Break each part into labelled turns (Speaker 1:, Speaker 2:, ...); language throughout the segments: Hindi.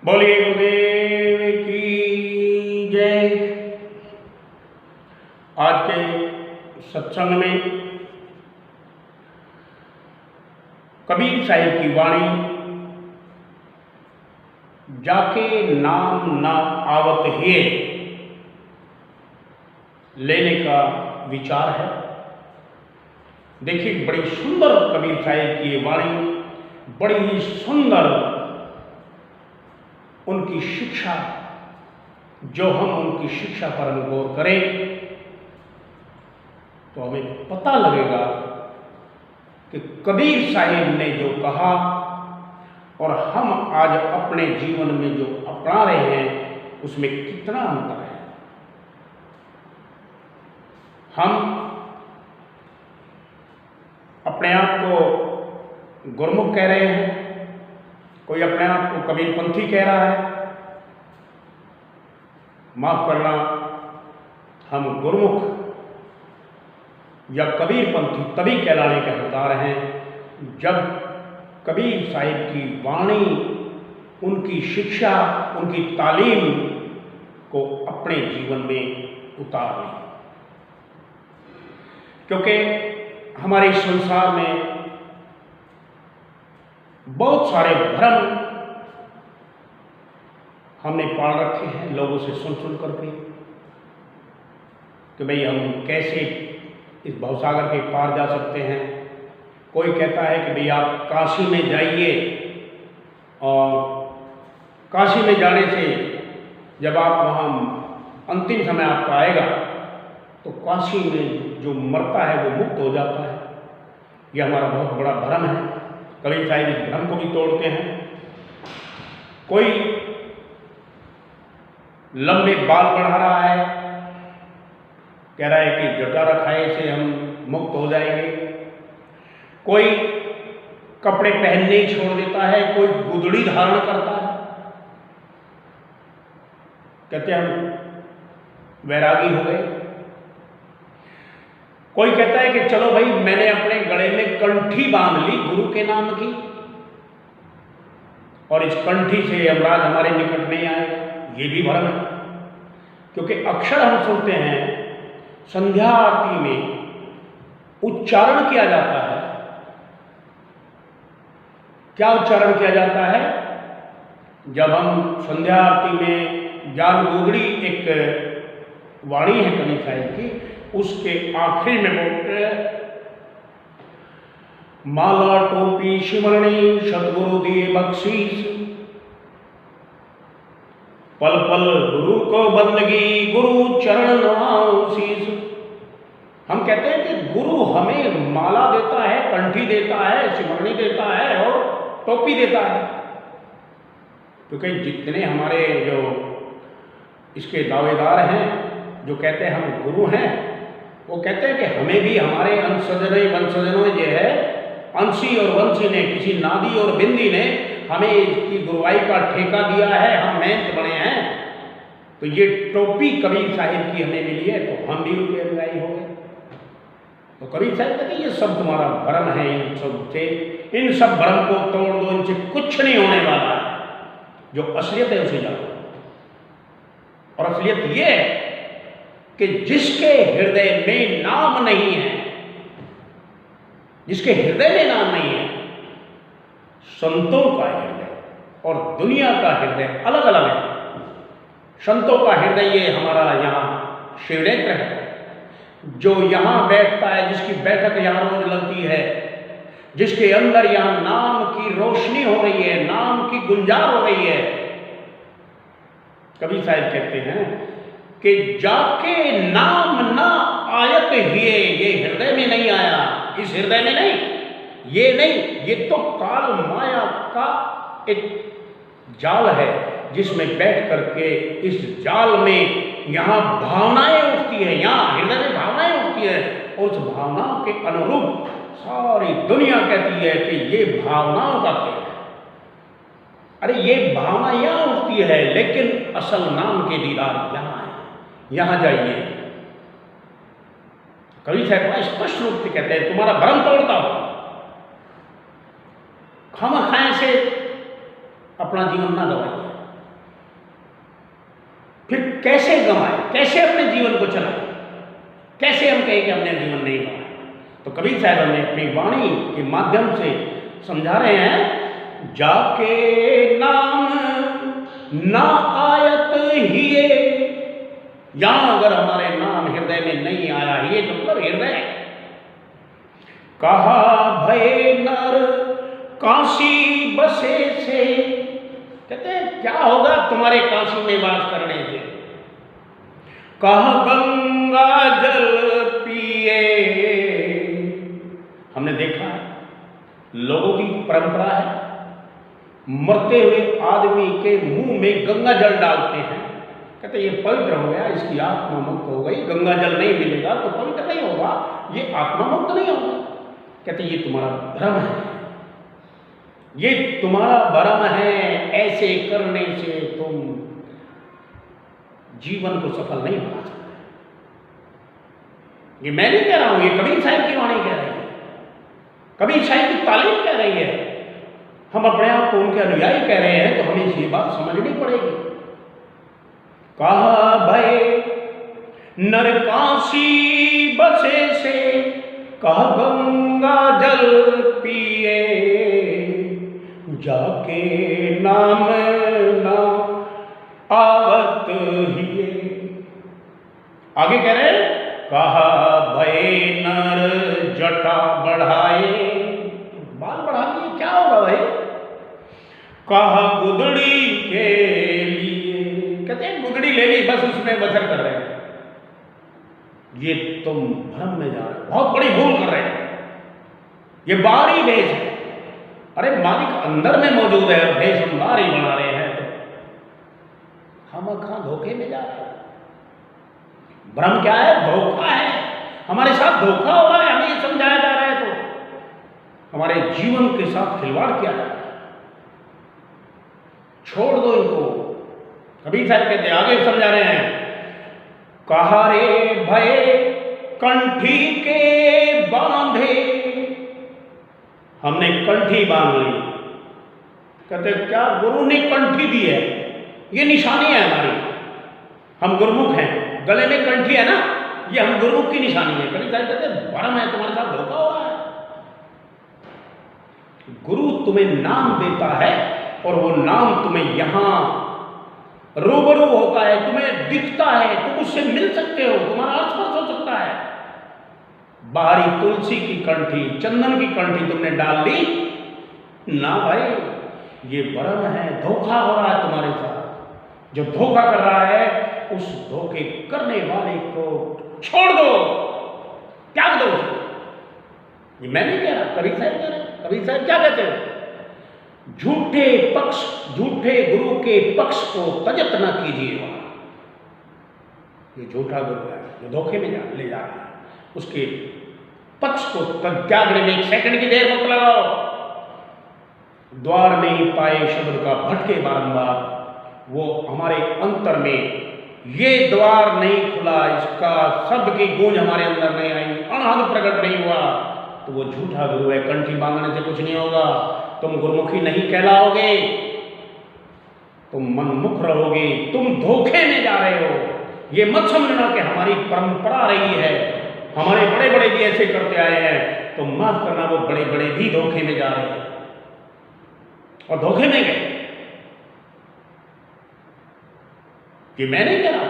Speaker 1: बोलिए गुरुदेव की जय। आज के सत्संग में कबीर साहिब की वाणी जाके नाम ना आवत है लेने का विचार है। देखिए, बड़ी सुंदर कबीर साहिब की ये वाणी, बड़ी ही सुंदर उनकी शिक्षा। जो हम उनकी शिक्षा पर गौर करें तो हमें पता लगेगा कि कबीर साहिब ने जो कहा और हम आज अपने जीवन में जो अपना रहे हैं उसमें कितना अंतर है। हम अपने आप को गुरमुख कह रहे हैं, कोई अपने आप को कबीरपंथी कह रहा है। माफ करना, हम गुरमुख या कबीरपंथी तभी कहलाने के हकदार हैं जब कबीर साहिब की वाणी, उनकी शिक्षा, उनकी तालीम को अपने जीवन में उतार लें। क्योंकि हमारे संसार में बहुत सारे भ्रम हमने पाल रखे हैं लोगों से सुन करके कि भाई हम कैसे इस भवसागर के पार जा सकते हैं। कोई कहता है कि भाई आप काशी में जाइए और काशी में जाने से जब आप वहाँ अंतिम समय आपका आएगा तो काशी में जो मरता है वो मुक्त हो जाता है। यह हमारा बहुत बड़ा भ्रम है। कबीर साहिब इस भ्रम को भी तोड़ते हैं। कोई लंबे बाल बढ़ा रहा है, कह रहा है कि जटा रखाए से हम मुक्त हो जाएंगे। कोई कपड़े पहनने ही छोड़ देता है, कोई गुदड़ी धारण करता है, कहते हैं हम वैरागी हो गए। कोई कहता है कि चलो भाई मैंने अपने गले में कंठी बांध ली गुरु के नाम की और इस कंठी से यमराज हमारे निकट नहीं आएगा। ये भी भ्रम है। क्योंकि अक्षर हम सुनते हैं, संध्या आरती में उच्चारण किया जाता है। क्या उच्चारण किया जाता है? जब हम संध्या आरती में ज्ञान गोगड़ी एक वाणी है कबीर साहिब की, उसके आखिरी में बोलते हैं माला टोपी शिवरणी सतगुरु दिए बख्शीश, पल पल गुरु को बंदगी गुरु चरण नवाऊं शीश। हम कहते हैं कि गुरु हमें माला देता है, कंठी देता है, शिवरणी देता है और टोपी देता है। क्योंकि जितने हमारे जो इसके दावेदार हैं, जो कहते हैं हम गुरु हैं, वो कहते हैं कि हमें भी हमारे वंशजनों जो है, अंशी और वंशी ने, किसी नादी और बिंदी ने हमें इसकी गुरुवाई का ठेका दिया है, हम मेहनत बने हैं। तो ये टोपी कबीर साहिब की हमें मिली है तो हम भी उनके अनुयायी हो गए। तो कबीर साहिब कहते हैं ये सब तुम्हारा भ्रम है, इन सब से, इन सब भ्रम को तोड़ दो, इनसे कुछ नहीं होने वाला है। जो असलियत है उसे जानो। और असलियत ये है कि जिसके हृदय में नाम नहीं है, जिसके हृदय में नाम नहीं है, संतों का हृदय और दुनिया का हृदय अलग अलग है। संतों का हृदय ये हमारा यहाँ शिवनेत्र है, जो यहाँ बैठता है, जिसकी बैठक यहाँ रोज लगती है, जिसके अंदर यहाँ नाम की रोशनी हो रही है, नाम की गुंजार हो रही है। कबीर साहिब कहते हैं कि जाके नाम ना आयत हिए, ये हृदय में नहीं आया, इस हृदय में नहीं, ये नहीं, ये तो काल माया का एक जाल है जिसमें बैठ करके इस जाल में यहाँ भावनाएं उठती है, यहाँ हृदय में भावनाएं उठती है और उस भावनाओं के अनुरूप सारी दुनिया कहती है कि ये भावनाओं का खेल है। अरे ये भावना यहाँ उठती है लेकिन असल नाम के दीदार यहाँ है, यहाँ जाइए। कबीर साहिब बड़ा स्पष्ट रूप से कहते हैं तुम्हारा भ्रम तोड़ता हो, खामा खाए से अपना जीवन ना गवाइए। कैसे गंवाए, कैसे अपने जीवन को चलाए, कैसे हम कहें कि हमने जीवन नहीं गंवाया। तो कबीर साहब हमें अपनी वाणी के माध्यम से समझा रहे हैं, जाके नाम ना आयत हिए, यहां अगर हमारे नाम हृदय में नहीं आया, ये तो मतलब हृदय, कहा भय नर काशी बसे से, कहते हैं क्या होगा तुम्हारे काशी में वास करने से, कहा गंगा जल पिए। हमने देखा है लोगों की परंपरा है, मरते हुए आदमी के मुंह में गंगा जल डालते हैं, कहते ये पवित्र हो गया, इसकी आत्मा मुक्त हो गई, गंगा जल नहीं मिलेगा तो पवित्र नहीं होगा, ये आत्मा मुक्त नहीं होगा। कहते ये तुम्हारा भ्रम है, ये तुम्हारा भ्रम है, ऐसे करने से तुम जीवन को सफल नहीं बना सकते। ये मैं नहीं कह रहा हूं, ये कबीर साहब की वाणी कह रही है, कबीर साहब की तालीम कह रही है। हम अपने आप को उनके अनुयायी कह रहे हैं तो हमें ये बात समझनी पड़ेगी। कहा भय नरकाशी बसे से, कहा गंगा जल पिए, जाके नाम ना आवत हिए। आगे कह रहे, कहा भय नर जटा बढ़ाए, बाल बढ़ा दिए क्या होगा भाई, कहा गुदड़ी के लिए, कहते हैं गुदड़ी ले ली बस उसमें बसर कर रहे हैं। ये तुम भ्रम में जा रहे हो, बहुत बड़ी भूल कर रहे हो, ये बाहरी भेष है। अरे मालिक अंदर में मौजूद है और भेष हम बाहर ही बना रहे हैं, तो हम कहां धोखे में जा रहे हैं। भ्रम क्या है, धोखा है, हमारे साथ धोखा हो रहा है, हमें ये समझाया जा रहा है तो हमारे जीवन के साथ खिलवाड़ किया जा रहा है। छोड़ दो इनको। कबीर साहब कहते हैं, आगे समझा रहे हैं, कहा रे भय कंठी के बांधे, हमने कंठी बांध ली। कहते क्या, गुरु ने कंठी दी है, ये निशानी है हमारी, हम गुरुमुख हैं, गले में कंठी है ना, ये हम गुरुमुख की निशानी है। कबीर साहब कहते भ्रम है, तुम्हारे साथ धोखा हो रहा है। गुरु तुम्हें नाम देता है और वो नाम तुम्हें यहां रूबरू होता है, तुम्हें दिखता है, तुम उससे मिल सकते हो, तुम्हारा स्पर्श हो सकता है। बाहरी तुलसी की कंठी, चंदन की कंठी तुमने डाल ली ना भाई, ये भ्रम है, धोखा हो रहा है तुम्हारे साथ। जो धोखा कर रहा है उस धोखे करने वाले को छोड़ दो, त्याग दो। ये मैं नहीं कह रहा, कबीर साहब कह रहे हैं। कबीर साहब क्या कहते हैं, झूठे पक्ष, झूठे गुरु के पक्ष को तजत न कीजिएगा। ये झूठा गुरु है जो धोखे में ले जा रहा है, उसके पक्ष को त्यागने में एक सेकंड की देर मत लगाओ। द्वार नहीं पाए शब्द का भटके बारंबार, वो हमारे अंतर में ये द्वार नहीं खुला, इसका शब्द की गूंज हमारे अंदर नहीं आई, अनहद प्रकट नहीं हुआ, तो वो झूठा गुरु है। कंठी बांधने से कुछ नहीं होगा, तुम गुरुमुखी नहीं कहलाओगे, तुम मनमुख रहोगे, तुम धोखे में जा रहे हो। ये मत समझना कि हमारी परंपरा रही है, हमारे बड़े बड़े भी ऐसे करते आए हैं, तो माफ करना वो बड़े बड़े भी धोखे में जा रहे हैं और धोखे में गए। ये मैं नहीं कह रहा,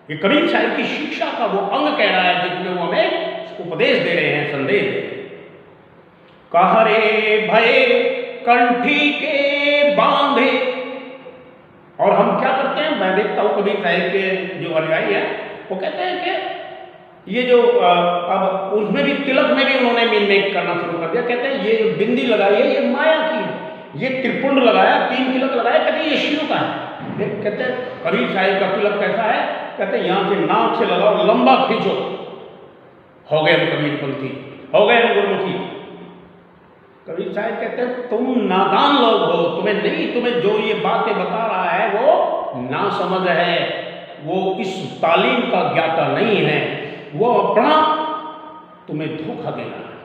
Speaker 1: ये कबीर साहब की शिक्षा का वो अंग कह रहा है जिसमें वो हमें उपदेश दे रहे हैं, संदेश दे रहे हैं। कहा रे भय कंठी के बांधे। और हम क्या करते हैं, मैं देखता हूं कबीर साहब के जो अनुयायी है वो कहते हैं कि ये जो अब उसमें भी तिलक में भी उन्होंने मीन करना शुरू कर दिया। कहते हैं ये बिंदी लगाई है ये माया की है, ये त्रिपुंड लगाया, 3 तिलक लगाया, कहते हैं ये शिव का है। कहते हैं कबीर साहब का तिलक कैसा है, कहते हैं यहां से नाक से लगाओ, लंबा खींचो, हो गए हम कबीरपंथी, हो गए हम गुरुमुखी। कबीर साहब कहते हैं तुम नादान लोग हो, तुम्हें जो ये बातें बता रहा है वो नासमझ है, वो इस तालीम का ज्ञाता नहीं है, वो अपना तुम्हें धोखा देना है।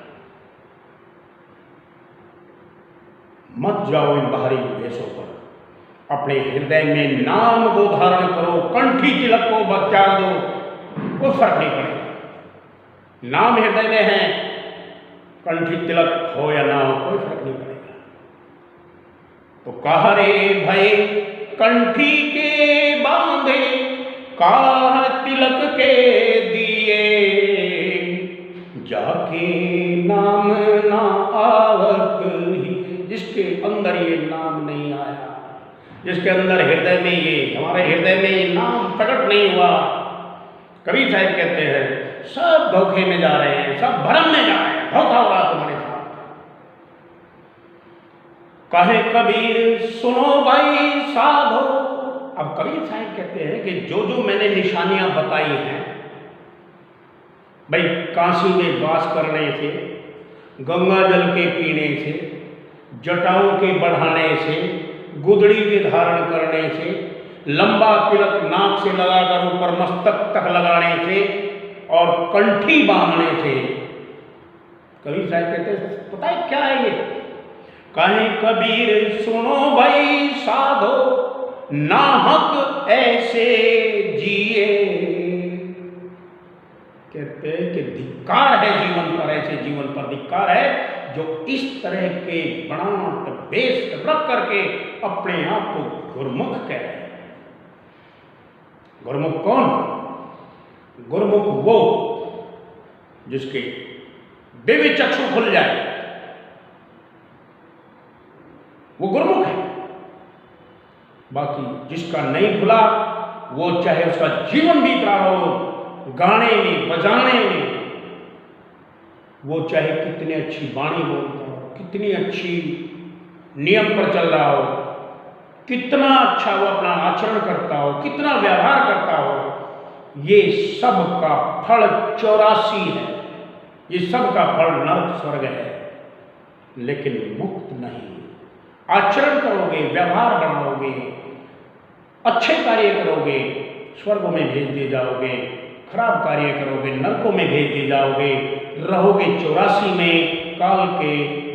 Speaker 1: मत जाओ इन बाहरी भेषों पर, अपने हृदय में नाम को धारण करो, कंठी तिलक को बचा दो, कोई फर्क नहीं पड़ेगा। नाम हृदय में है, कंठी तिलक हो या ना हो, कोई फर्क नहीं पड़ेगा। तो कहा रे भय कंठी के बांधे, काह तिलक के दिए, जाके नाम ना आवत ही। जिसके अंदर ये नाम नहीं आया, जिसके अंदर हृदय में ये, हमारे हृदय में ये नाम प्रकट नहीं हुआ, कबीर साहब कहते हैं सब धोखे में जा रहे हैं, सब भ्रम में जा रहे हैं, धोखा हो रहा तुम्हारे साथ। कहे कबीर सुनो भाई साधो। अब कबीर साहब कहते हैं कि जो जो मैंने निशानियां बताई हैं, भाई काशी में वास करने से, गंगा जल के पीने से, जटाओं के बढ़ाने से, गुदड़ी के धारण करने से, लंबा तिलक नाक से लगाकर ऊपर मस्तक तक लगाने से और कंठी बांधने से, कबीर साहब कहते हैं पता है क्या है ये? कहे कबीर सुनो भाई साधो, नाहक ऐसे जिए। कहते हैं कि धिक्कार है जीवन पर, ऐसे जीवन पर धिक्कार है जो इस तरह के बनावट बेस रख करके अपने आप को गुरमुख कह रहे हैं। गुरमुख कौन? गुरमुख वो जिसके दिव्य चक्षु खुल जाए, वो गुरमुख है। बाकी जिसका नहीं खुला, वो चाहे उसका जीवन बीत रहा हो गाने में बजाने में, वो चाहे कितनी अच्छी वाणी बोलता हो, कितनी अच्छी नियम पर चल रहा हो, कितना अच्छा वो अपना आचरण करता हो, कितना व्यवहार करता हो, ये सब का फल 84 है। ये सब का फल नरक स्वर्ग है, लेकिन मुक्त नहीं। आचरण करोगे, व्यवहार बनाओगे, अच्छे कार्य करोगे, स्वर्ग में भेज दिए जाओगे, खराब कार्य करोगे, नरकों में भेज दिए जाओगे, रहोगे 84 में काल के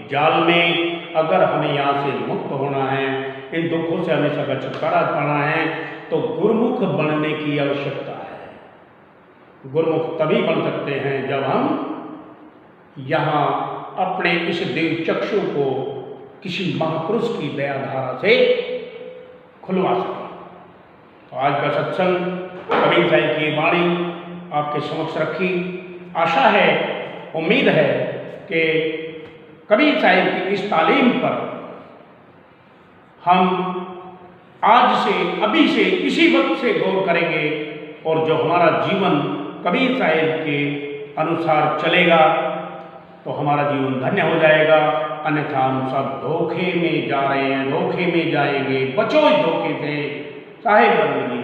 Speaker 1: जाल में। अगर हमें यहाँ से मुक्त होना है, इन दुखों से हमेशा का छुटकारा पाना है, तो गुरुमुख बनने की आवश्यकता है। गुरुमुख तभी बन सकते हैं जब हम यहाँ अपने इस दिव्य चक्षु को किसी महापुरुष की दयाधारा से खुलवा सकें। तो आज का सत्संग कबीर साहब की वाणी आपके समक्ष रखी। आशा है, उम्मीद है कि कबीर साहब की इस तालीम पर हम आज से, अभी से, इसी वक्त से गौर करेंगे और जो हमारा जीवन कबीर साहब के अनुसार चलेगा तो हमारा जीवन धन्य हो जाएगा। अन्यथा हम सब धोखे में जा रहे हैं, धोखे में जाएंगे। बचो इस धोखे से, साहिब बंदगी।